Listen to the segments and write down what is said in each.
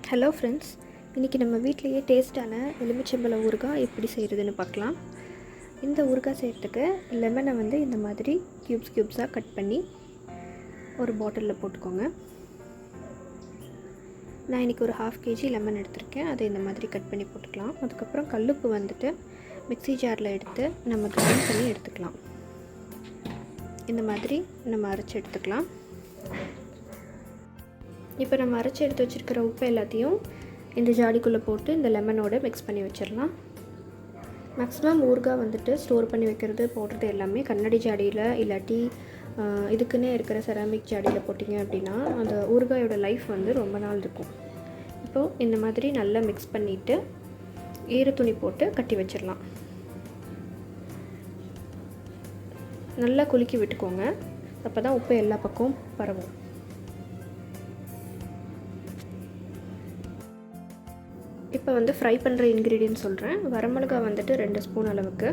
Hello friends, இன்றைக்கி நம்ம வீட்டிலையே டேஸ்ட்டான எலுமிச்சம்பழம் ஊறுகாய் எப்படி செய்கிறதுன்னு பார்க்கலாம். இந்த ஊறுகாய் செய்கிறதுக்கு லெமனை வந்து இந்த மாதிரி க்யூப்ஸாக கட் பண்ணி ஒரு பாட்டிலில் போட்டுக்கோங்க. நான் இன்றைக்கி ஒரு 1/2 kg லெமன் எடுத்திருக்கேன். அதை இந்த மாதிரி கட் பண்ணி போட்டுக்கலாம். அதுக்கப்புறம் கல்லுப்பு வந்துட்டு மிக்ஸி ஜாரில் எடுத்து நம்ம கிரைண்ட் பண்ணி எடுத்துக்கலாம். இந்த மாதிரி நம்ம அரைச்சி எடுத்துக்கலாம். இப்போ நம்ம அரைச்சி எடுத்து வச்சுருக்கிற உப்பு எல்லாத்தையும் இந்த ஜாடிக்குள்ளே போட்டு இந்த லெமனோட மிக்ஸ் பண்ணி வச்சிடலாம். மேக்ஸிமம் ஊறுகாய் வந்துட்டு ஸ்டோர் பண்ணி வைக்கிறது போடுறது எல்லாமே கண்ணாடி ஜாடியில் இல்லாட்டி இதுக்குன்னே இருக்கிற செராமிக் ஜாடியில் போட்டிங்க அப்படின்னா அந்த ஊறுகாயோட லைஃப் வந்து ரொம்ப நாள் இருக்கும். இப்போது இந்த மாதிரி நல்லா மிக்ஸ் பண்ணிவிட்டு ஈரத்துணி போட்டு கட்டி வச்சிடலாம். நல்லா குலுக்கி விட்டுக்கோங்க, அப்போ தான் உப்பு எல்லா பக்கமும் பரவும். இப்போ வந்து ஃப்ரை பண்ணுற இன்க்ரீடியன்ட் சொல்கிறேன். வரமிளகா வந்துட்டு 2 ஸ்பூன் அளவுக்கு,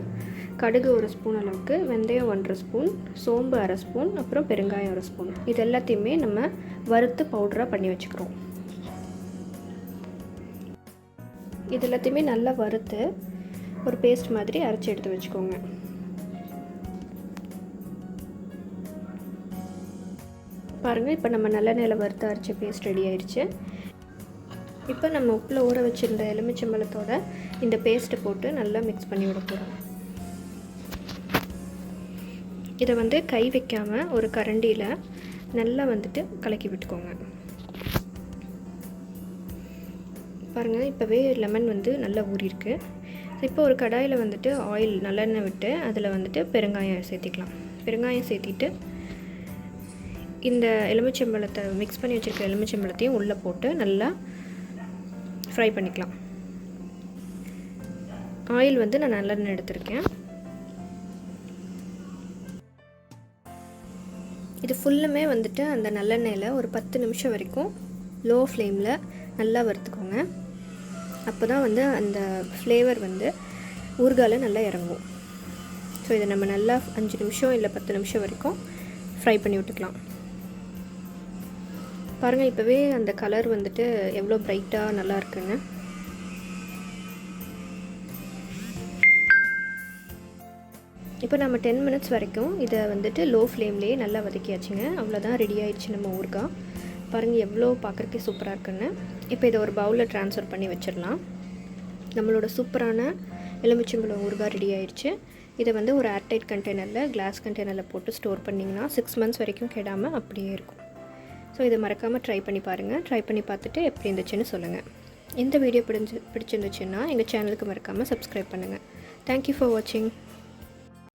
கடுகு 1 ஸ்பூன் அளவுக்கு, வெந்தயம் 1 ஸ்பூன், சோம்பு 1/2 ஸ்பூன், அப்புறம் பெருங்காயம் 1 ஸ்பூன். இது எல்லாத்தையுமே நம்ம வறுத்து பவுடராக பண்ணி வச்சுக்கிறோம். இது எல்லாத்தையுமே நல்லா வறுத்து ஒரு பேஸ்ட் மாதிரி அரைச்சி எடுத்து வச்சுக்கோங்க. பாருங்கள், இப்போ நம்ம நல்லெண்ணெயில் வறுத்து அரைச்ச பேஸ்ட் ரெடி ஆயிடுச்சு. இப்போ நம்ம உப்பில் ஊற வச்சுருந்த எலுமிச்சம்பழத்தோட இந்த பேஸ்ட்டை போட்டு நல்லா மிக்ஸ் பண்ணி விட போகிறோம். இதை வந்து கை வைக்காமல் ஒரு கரண்டியில் நல்லா வந்துட்டு கலக்கி விட்டுக்கோங்க. பாருங்கள், இப்போவே லெமன் வந்து நல்லா ஊறியிருக்கு. இப்போ ஒரு கடாயில் வந்துட்டு ஆயில் நல்லெண்ணெய் விட்டு அதில் வந்துட்டு பெருங்காயம் சேர்த்திக்கலாம். பெருங்காயம் சேர்த்திட்டு இந்த எலுமிச்சம்பழத்தை மிக்ஸ் பண்ணி வச்சுருக்க எலுமிச்சம்பழத்தையும் உள்ளே போட்டு நல்லா ஃப்ரை பண்ணிக்கலாம். ஆயில் வந்து நான் நல்லெண்ணெய் எடுத்திருக்கேன். இது ஃபுல்லுமே வந்துட்டு அந்த நல்லெண்ணெயில் ஒரு 10 நிமிஷம் வரைக்கும் லோ ஃப்ளேமில் நல்லா வறுத்துக்கோங்க. அப்போ தான் வந்து அந்த ஃப்ளேவர் வந்து ஊறுகாயில் நல்லா இறங்கும். ஸோ இதை நம்ம நல்லா 5 நிமிஷம் இல்லை 10 நிமிஷம் வரைக்கும் ஃப்ரை பண்ணி விட்டுக்கலாம். பாருங்கள், இப்போவே அந்த கலர் வந்துட்டு எவ்வளோ ப்ரைட்டாக நல்லா இருக்குங்க. இப்போ நம்ம 10 மினிட்ஸ் வரைக்கும் இதை வந்துட்டு லோ ஃப்ளேம்லேயே நல்லா வதக்கியாச்சுங்க. அவ்வளோதான், ரெடி ஆயிடுச்சு நம்ம ஊறுகாய். பாருங்கள், எவ்வளோ பார்க்குறக்கே சூப்பராக இருக்குன்னு. இப்போ இதை ஒரு பவுலில் ட்ரான்ஸ்ஃபர் பண்ணி வச்சிடலாம். நம்மளோட சூப்பரான எலுமிச்சம்பழம் ஊறுகாய் ரெடி ஆயிடுச்சு. இதை வந்து ஒரு ஏர்டைட் கண்டெய்னரில், கிளாஸ் கண்டெய்னரில் போட்டு ஸ்டோர் பண்ணிங்கன்னா 6 மந்த்ஸ் வரைக்கும் கெடாமல் அப்படியே இருக்கும். ஸோ இதை மறக்காமல் ட்ரை பண்ணி பாருங்கள். ட்ரை பண்ணி பார்த்துட்டு எப்படி இருந்துச்சுன்னு சொல்லுங்கள். இந்த வீடியோ பிடிச்சிருந்துச்சுன்னா எங்கள் சேனலுக்கு மறக்காமல் சப்ஸ்கிரைப் பண்ணுங்கள். தேங்க்யூ ஃபார் வாட்சிங்.